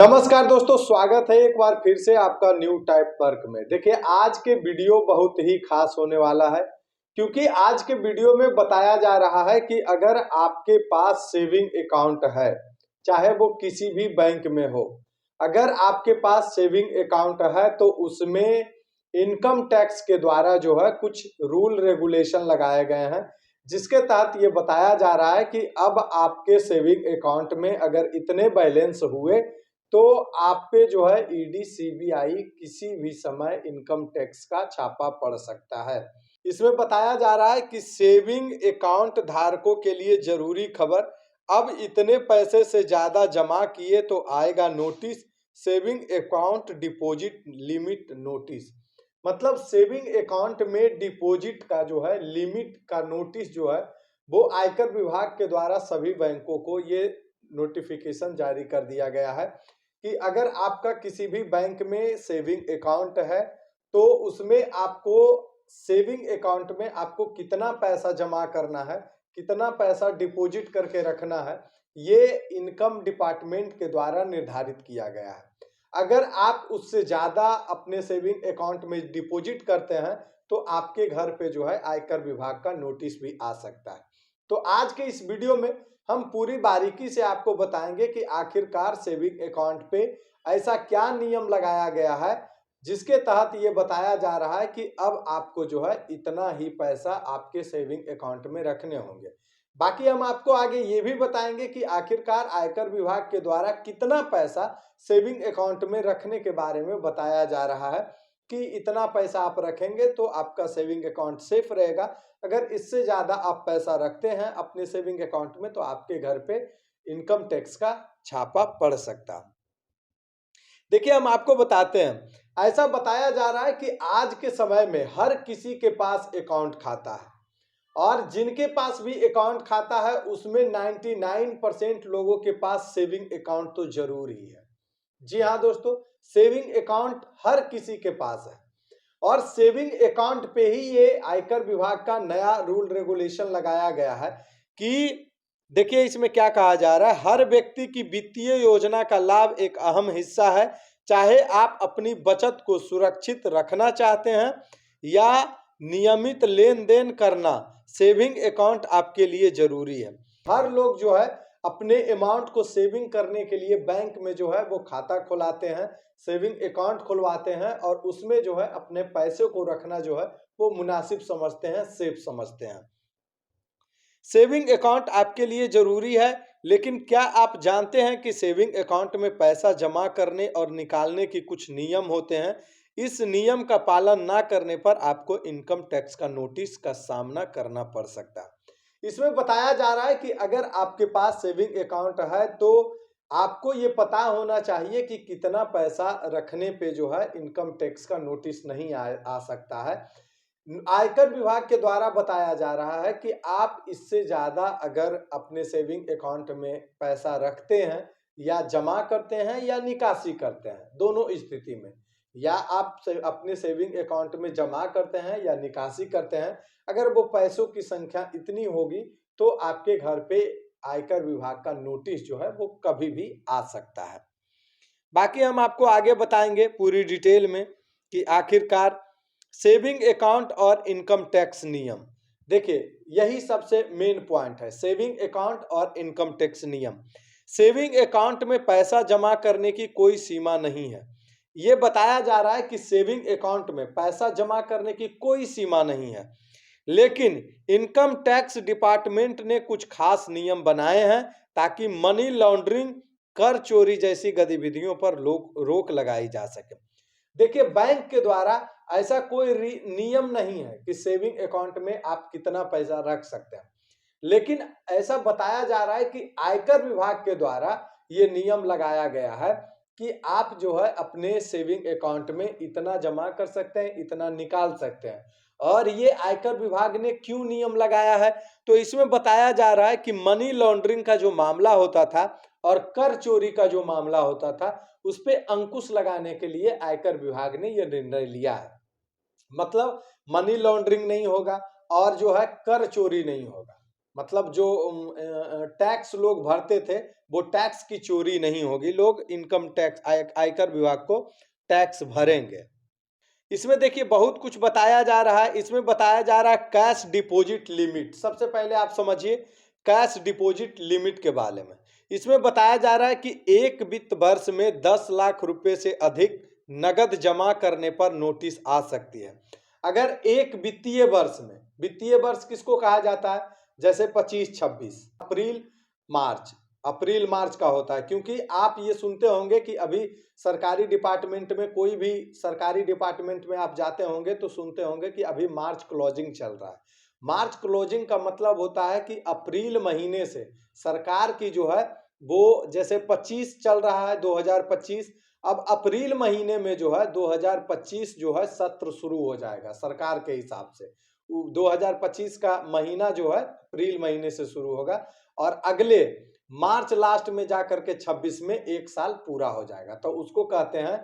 नमस्कार दोस्तों, स्वागत है एक बार फिर से आपका न्यू टाइप वर्क में। देखिए, आज के वीडियो बहुत ही खास होने वाला है क्योंकि आज के वीडियो में बताया जा रहा है कि अगर आपके पास सेविंग अकाउंट है, चाहे वो किसी भी बैंक में हो, अगर आपके पास सेविंग अकाउंट है तो उसमें इनकम टैक्स के द्वारा जो है कुछ रूल रेगुलेशन लगाए गए हैं, जिसके तहत ये बताया जा रहा है कि अब आपके सेविंग अकाउंट में अगर इतने बैलेंस हुए तो आप पे जो है ईडी सीबीआई किसी भी समय इनकम टैक्स का छापा पड़ सकता है। इसमें बताया जा रहा है कि सेविंग अकाउंट धारकों के लिए जरूरी खबर, अब इतने पैसे से ज्यादा जमा किए तो आएगा notice, saving account deposit limit notice. मतलब सेविंग अकाउंट में डिपॉजिट का जो है लिमिट का नोटिस जो है वो आयकर विभाग के द्वारा सभी बैंकों को ये नोटिफिकेशन जारी कर दिया गया है कि अगर आपका किसी भी बैंक में सेविंग अकाउंट है तो उसमें आपको सेविंग अकाउंट में आपको कितना पैसा जमा करना है, कितना पैसा डिपॉजिट करके रखना है, ये इनकम डिपार्टमेंट के द्वारा निर्धारित किया गया है। अगर आप उससे ज्यादा अपने सेविंग अकाउंट में डिपॉजिट करते हैं तो आपके घर पे जो है आयकर विभाग का नोटिस भी आ सकता है। तो आज के इस वीडियो में हम पूरी बारीकी से आपको बताएंगे कि आखिरकार सेविंग अकाउंट पे ऐसा क्या नियम लगाया गया है जिसके तहत ये बताया जा रहा है कि अब आपको जो है इतना ही पैसा आपके सेविंग अकाउंट में रखने होंगे। बाकी हम आपको आगे ये भी बताएंगे कि आखिरकार आयकर विभाग के द्वारा कितना पैसा सेविंग अकाउंट में रखने के बारे में बताया जा रहा है कि इतना पैसा आप रखेंगे तो आपका सेविंग अकाउंट सेफ रहेगा। अगर इससे ज्यादा आप पैसा रखते हैं अपने सेविंग अकाउंट में तो आपके घर पे इनकम टैक्स का छापा पड़ सकता है। देखिए, हम आपको बताते हैं, ऐसा बताया जा रहा है कि आज के समय में हर किसी के पास अकाउंट खाता है और जिनके पास भी अकाउंट खाता है उसमें 99% लोगों के पास सेविंग अकाउंट तो जरूर ही है। जी हाँ दोस्तों, सेविंग अकाउंट हर किसी के पास है और सेविंग अकाउंट पे ही ये आयकर विभाग का नया रूल रेगुलेशन लगाया गया है कि देखिए इसमें क्या कहा जा रहा है, हर व्यक्ति की वित्तीय योजना का लाभ एक अहम हिस्सा है। चाहे आप अपनी बचत को सुरक्षित रखना चाहते हैं या नियमित लेन देन करना, सेविंग अकाउंट आपके लिए जरूरी है। हर लोग जो है अपने अमाउंट को सेविंग करने के लिए बैंक में जो है वो खाता खुलाते हैं, सेविंग अकाउंट खुलवाते हैं और उसमें जो है अपने पैसे को रखना जो है वो मुनासिब समझते हैं, सेफ समझते हैं। सेविंग अकाउंट आपके लिए जरूरी है, लेकिन क्या आप जानते हैं कि सेविंग अकाउंट में पैसा जमा करने और निकालने की कुछ नियम होते हैं। इस नियम का पालन ना करने पर आपको इनकम टैक्स का नोटिस का सामना करना पड़ सकता है। इसमें बताया जा रहा है कि अगर आपके पास सेविंग अकाउंट है तो आपको ये पता होना चाहिए कि कितना पैसा रखने पे जो है इनकम टैक्स का नोटिस नहीं आ सकता है। आयकर विभाग के द्वारा बताया जा रहा है कि आप इससे ज्यादा अगर अपने सेविंग अकाउंट में पैसा रखते हैं या जमा करते हैं या निकासी करते हैं, दोनों स्थिति में, या आप अपने सेविंग अकाउंट में जमा करते हैं या निकासी करते हैं, अगर वो पैसों की संख्या इतनी होगी तो आपके घर पे आयकर विभाग का नोटिस जो है वो कभी भी आ सकता है। बाकी हम आपको आगे बताएंगे पूरी डिटेल में कि आखिरकार सेविंग अकाउंट और इनकम टैक्स नियम। देखिए, यही सबसे मेन पॉइंट है, सेविंग अकाउंट और इनकम टैक्स नियम। सेविंग अकाउंट में पैसा जमा करने की कोई सीमा नहीं है। यह बताया जा रहा है कि सेविंग अकाउंट में पैसा जमा करने की कोई सीमा नहीं है, लेकिन इनकम टैक्स डिपार्टमेंट ने कुछ खास नियम बनाए हैं ताकि मनी लॉन्ड्रिंग, कर चोरी जैसी गतिविधियों पर रोक लगाई जा सके। देखिए, बैंक के द्वारा ऐसा कोई नियम नहीं है कि सेविंग अकाउंट में आप कितना पैसा रख सकते हैं, लेकिन ऐसा बताया जा रहा है कि आयकर विभाग के द्वारा ये नियम लगाया गया है कि आप जो है अपने सेविंग अकाउंट में इतना जमा कर सकते हैं, इतना निकाल सकते हैं। और ये आयकर विभाग ने क्यों नियम लगाया है, तो इसमें बताया जा रहा है कि मनी लॉन्ड्रिंग का जो मामला होता था और कर चोरी का जो मामला होता था उस पे अंकुश लगाने के लिए आयकर विभाग ने यह निर्णय लिया है। मतलब मनी लॉन्ड्रिंग नहीं होगा और जो है कर चोरी नहीं होगा। मतलब जो टैक्स लोग भरते थे वो टैक्स की चोरी नहीं होगी, लोग इनकम टैक्स आयकर विभाग को टैक्स भरेंगे। इसमें देखिए बहुत कुछ बताया जा रहा है। इसमें बताया जा रहा है कैश डिपॉजिट लिमिट। सबसे पहले आप समझिए कैश डिपॉजिट लिमिट के बारे में। इसमें बताया जा रहा है कि एक वित्त वर्ष में 10 लाख रुपए से अधिक नगद जमा करने पर नोटिस आ सकती है। अगर एक वित्तीय वर्ष में, वित्तीय वर्ष किसको कहा जाता है, जैसे 25-26, अप्रैल मार्च, अप्रैल मार्च का होता है। क्योंकि आप ये सुनते होंगे कि अभी सरकारी डिपार्टमेंट में, कोई भी सरकारी डिपार्टमेंट में आप जाते होंगे तो सुनते होंगे कि अभी मार्च क्लोजिंग चल रहा है। मार्च क्लोजिंग का मतलब होता है कि अप्रैल महीने से सरकार की जो है वो, जैसे 25 चल रहा है 2025, अब अप्रैल महीने में जो है 2025 जो है सत्र शुरू हो जाएगा सरकार के हिसाब से। 2025 का महीना जो है अप्रैल महीने से शुरू होगा और अगले मार्च लास्ट में जाकर के 26 में एक साल पूरा हो जाएगा। तो उसको कहते हैं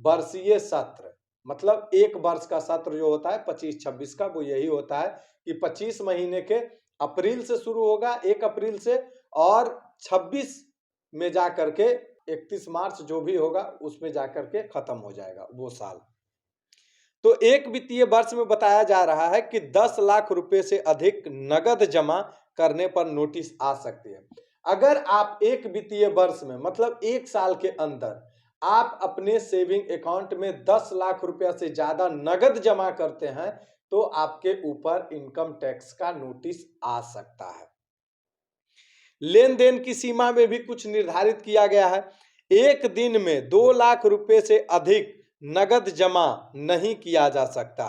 वर्षीय सत्र। मतलब एक वर्ष का सत्र जो होता है 25-26 का, वो यही होता है कि 25 महीने के अप्रैल से शुरू होगा, 1 अप्रैल से, और 26 में जाकर के 31 मार्च जो भी होगा उसमें जाकर के खत्म हो जाएगा वो साल। तो एक वित्तीय वर्ष में बताया जा रहा है कि 10 लाख रुपए से अधिक नगद जमा करने पर नोटिस आ सकती है। अगर आप एक वित्तीय वर्ष में, मतलब एक साल के अंदर, आप अपने सेविंग अकाउंट में 10 लाख रुपया से ज्यादा नगद जमा करते हैं तो आपके ऊपर इनकम टैक्स का नोटिस आ सकता है। लेन देन की सीमा में भी कुछ निर्धारित किया गया है। एक दिन में 2 लाख रुपए से अधिक नगद जमा नहीं किया जा सकता।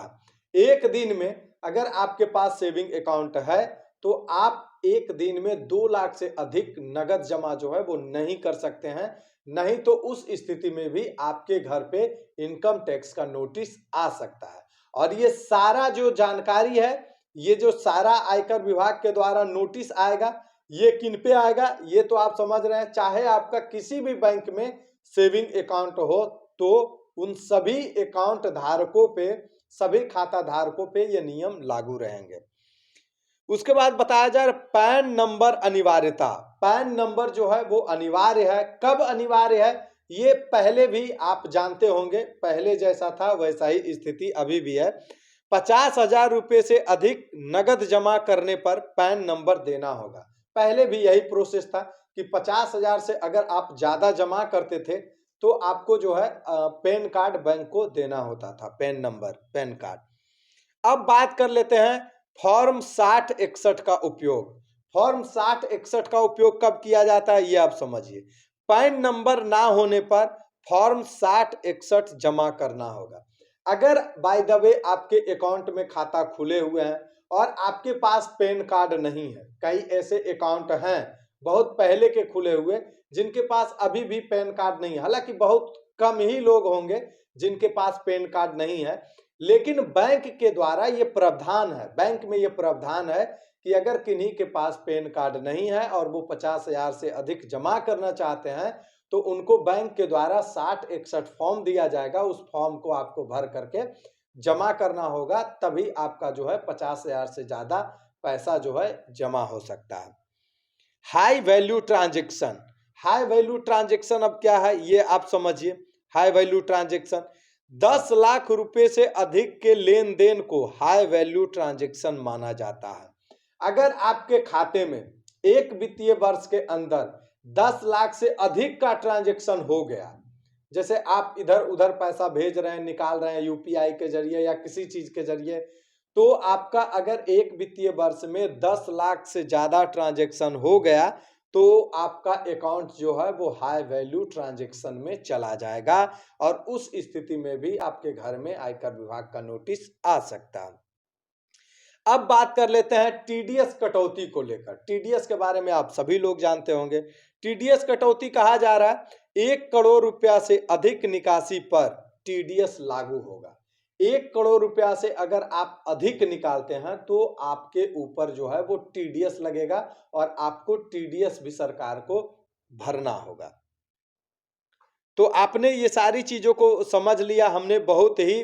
एक दिन में अगर आपके पास सेविंग अकाउंट है तो आप एक दिन में 2 लाख से अधिक नगद जमा जो है वो नहीं कर सकते हैं। नहीं तो उस स्थिति में भी आपके घर पे इनकम टैक्स का नोटिस आ सकता है। और ये सारा जो जानकारी है, ये जो सारा आयकर विभाग के द्वारा नोटिस आएगा, ये किन पे आएगा ये तो आप समझ रहे हैं। चाहे आपका किसी भी बैंक में सेविंग अकाउंट हो तो उन सभी अकाउंट धारकों पे, सभी खाता धारकों पे ये नियम लागू रहेंगे। उसके बाद बताया जाए पैन नंबर अनिवार्यता। पैन नंबर जो है वो अनिवार्य है। कब अनिवार्य है ये पहले भी आप जानते होंगे, पहले जैसा था वैसा ही स्थिति अभी भी है। 50,000 रुपए से अधिक नगद जमा करने पर पैन नंबर देना होगा। पहले भी यही प्रोसेस था कि 50,000 से अगर आप ज्यादा जमा करते थे तो आपको जो है पैन कार्ड बैंक को देना होता था, पैन नंबर, पैन कार्ड। अब बात कर लेते हैं फॉर्म 6061 का उपयोग। फॉर्म 6061 का उपयोग कब किया जाता है ये आप समझिए। पैन नंबर ना होने पर फॉर्म 6061 जमा करना होगा। अगर बाय द वे आपके अकाउंट में खाता खुले हुए हैं और आपके पास पैन कार्ड नहीं है, कई ऐसे अकाउंट हैं बहुत पहले के खुले हुए जिनके पास अभी भी पैन कार्ड नहीं है, हालांकि बहुत कम ही लोग होंगे जिनके पास पैन कार्ड नहीं है, लेकिन बैंक के द्वारा ये प्रावधान है, बैंक में ये प्रावधान है कि अगर किन्हीं के पास पैन कार्ड नहीं है और वो 50,000 से अधिक जमा करना चाहते हैं तो उनको बैंक के द्वारा 6061 फॉर्म दिया जाएगा। उस फॉर्म को आपको भर करके जमा करना होगा, तभी आपका जो है 50,000 से ज्यादा पैसा जो है जमा हो सकता है। High value transaction. High value transaction अब क्या है ये आप समझिए। हाई वैल्यू ट्रांजैक्शन 10 लाख रुपए से अधिक के लेन देन को हाई वैल्यू ट्रांजैक्शन माना जाता है। अगर आपके खाते में एक वित्तीय वर्ष के अंदर 10 लाख से अधिक का ट्रांजैक्शन हो गया, जैसे आप इधर उधर पैसा भेज रहे हैं, निकाल रहे हैं यूपीआई के जरिए या किसी चीज के जरिए, तो आपका अगर एक वित्तीय वर्ष में 10 लाख से ज्यादा ट्रांजैक्शन हो गया तो आपका अकाउंट जो है वो हाई वैल्यू ट्रांजैक्शन में चला जाएगा और उस स्थिति में भी आपके घर में आयकर विभाग का नोटिस आ सकता है। अब बात कर लेते हैं टीडीएस कटौती को लेकर। टीडीएस के बारे में आप सभी लोग जानते होंगे। टीडीएस कटौती कहा जा रहा है 1 करोड़ रुपया से अधिक निकासी पर टीडीएस लागू होगा। 1 करोड़ रुपया से अगर आप अधिक निकालते हैं तो आपके ऊपर जो है वो टीडीएस लगेगा और आपको टीडीएस भी सरकार को भरना होगा। तो आपने ये सारी चीजों को समझ लिया। हमने बहुत ही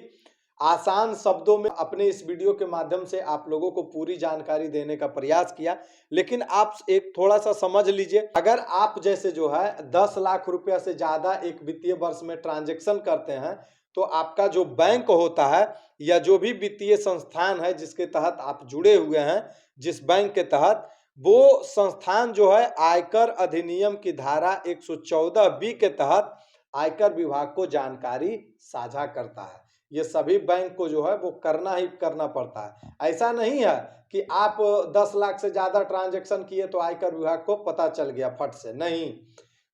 आसान शब्दों में अपने इस वीडियो के माध्यम से आप लोगों को पूरी जानकारी देने का प्रयास किया, लेकिन आप एक थोड़ा सा समझ लीजिए, अगर आप जैसे जो है 10 लाख रुपया से ज्यादा एक वित्तीय वर्ष में ट्रांजैक्शन करते हैं तो आपका जो बैंक होता है या जो भी वित्तीय संस्थान है जिसके तहत आप जुड़े हुए हैं, जिस बैंक के तहत, वो संस्थान जो है आयकर अधिनियम की धारा 114(b) के तहत आयकर विभाग को जानकारी साझा करता है। ये सभी बैंक को जो है वो करना ही करना पड़ता है। ऐसा नहीं है कि आप 10 लाख से ज्यादा ट्रांजैक्शन किए तो आयकर विभाग को पता चल गया फट से, नहीं।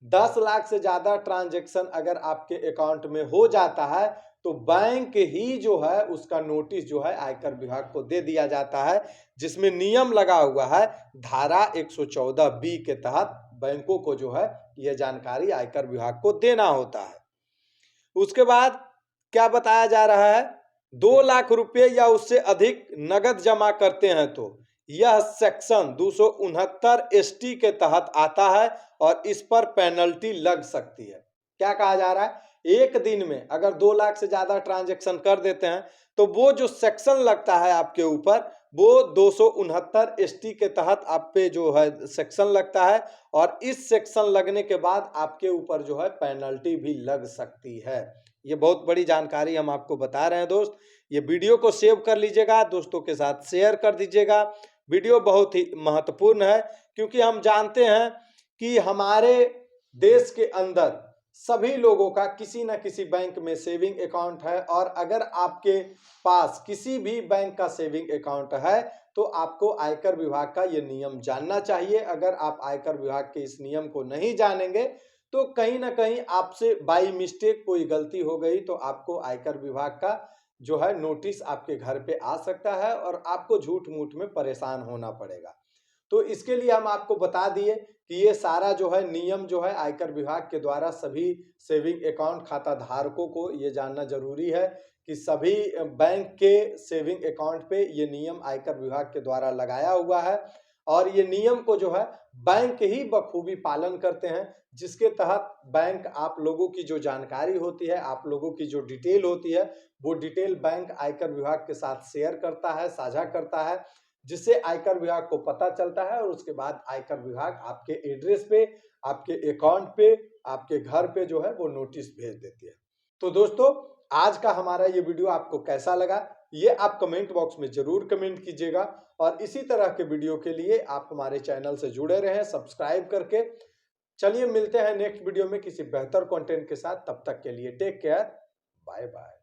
10 लाख से ज्यादा ट्रांजैक्शन अगर आपके अकाउंट में हो जाता है तो बैंक ही जो है उसका नोटिस जो है आयकर विभाग को दे दिया जाता है, जिसमें नियम लगा हुआ है धारा 114(b) के तहत बैंकों को जो है यह जानकारी आयकर विभाग को देना होता है। उसके बाद क्या बताया जा रहा है, 2 लाख रुपए या उससे अधिक नगद जमा करते हैं तो यह सेक्शन 269 ST के तहत आता है और इस पर पेनल्टी लग सकती है। क्या कहा जा रहा है, एक दिन में अगर 2 लाख से ज्यादा ट्रांजैक्शन कर देते हैं तो वो जो सेक्शन लगता है आपके ऊपर वो 269 ST के तहत आप पे जो है सेक्शन लगता है और इस सेक्शन लगने के बाद आपके ऊपर जो है पेनल्टी भी लग सकती है। ये बहुत बड़ी जानकारी हम आपको बता रहे हैं दोस्त। ये वीडियो को सेव कर लीजिएगा, दोस्तों के साथ शेयर कर दीजिएगा। वीडियो बहुत ही महत्वपूर्ण है क्योंकि हम जानते हैं कि हमारे देश के अंदर सभी लोगों का किसी न किसी बैंक में सेविंग अकाउंट है और अगर आपके पास किसी भी बैंक का सेविंग अकाउंट है तो आपको आयकर विभाग का ये नियम जानना चाहिए। अगर आप आयकर विभाग के इस नियम को नहीं जानेंगे तो कहीं ना कहीं आपसे बाई मिस्टेक कोई गलती हो गई तो आपको आयकर विभाग का जो है नोटिस आपके घर पे आ सकता है और आपको झूठ मूठ में परेशान होना पड़ेगा। तो इसके लिए हम आपको बता दिए कि ये सारा जो है नियम जो है आयकर विभाग के द्वारा सभी सेविंग अकाउंट खाता धारकों को ये जानना जरूरी है कि सभी बैंक के सेविंग अकाउंट पे ये नियम आयकर विभाग के द्वारा लगाया हुआ है और ये नियम को जो है बैंक ही बखूबी पालन करते हैं, जिसके तहत बैंक आप लोगों की जो जानकारी होती है, आप लोगों की जो डिटेल होती है, वो डिटेल बैंक आयकर विभाग के साथ शेयर करता है, साझा करता है, जिससे आयकर विभाग को पता चलता है और उसके बाद आयकर विभाग आपके एड्रेस पे, आपके अकाउंट पे, आपके घर पे जो है वो नोटिस भेज देती है। तो दोस्तों, आज का हमारा ये वीडियो आपको कैसा लगा ये आप कमेंट बॉक्स में जरूर कमेंट कीजिएगा और इसी तरह के वीडियो के लिए आप हमारे चैनल से जुड़े रहें सब्सक्राइब करके। चलिए मिलते हैं नेक्स्ट वीडियो में किसी बेहतर कंटेंट के साथ, तब तक के लिए टेक केयर, बाय बाय।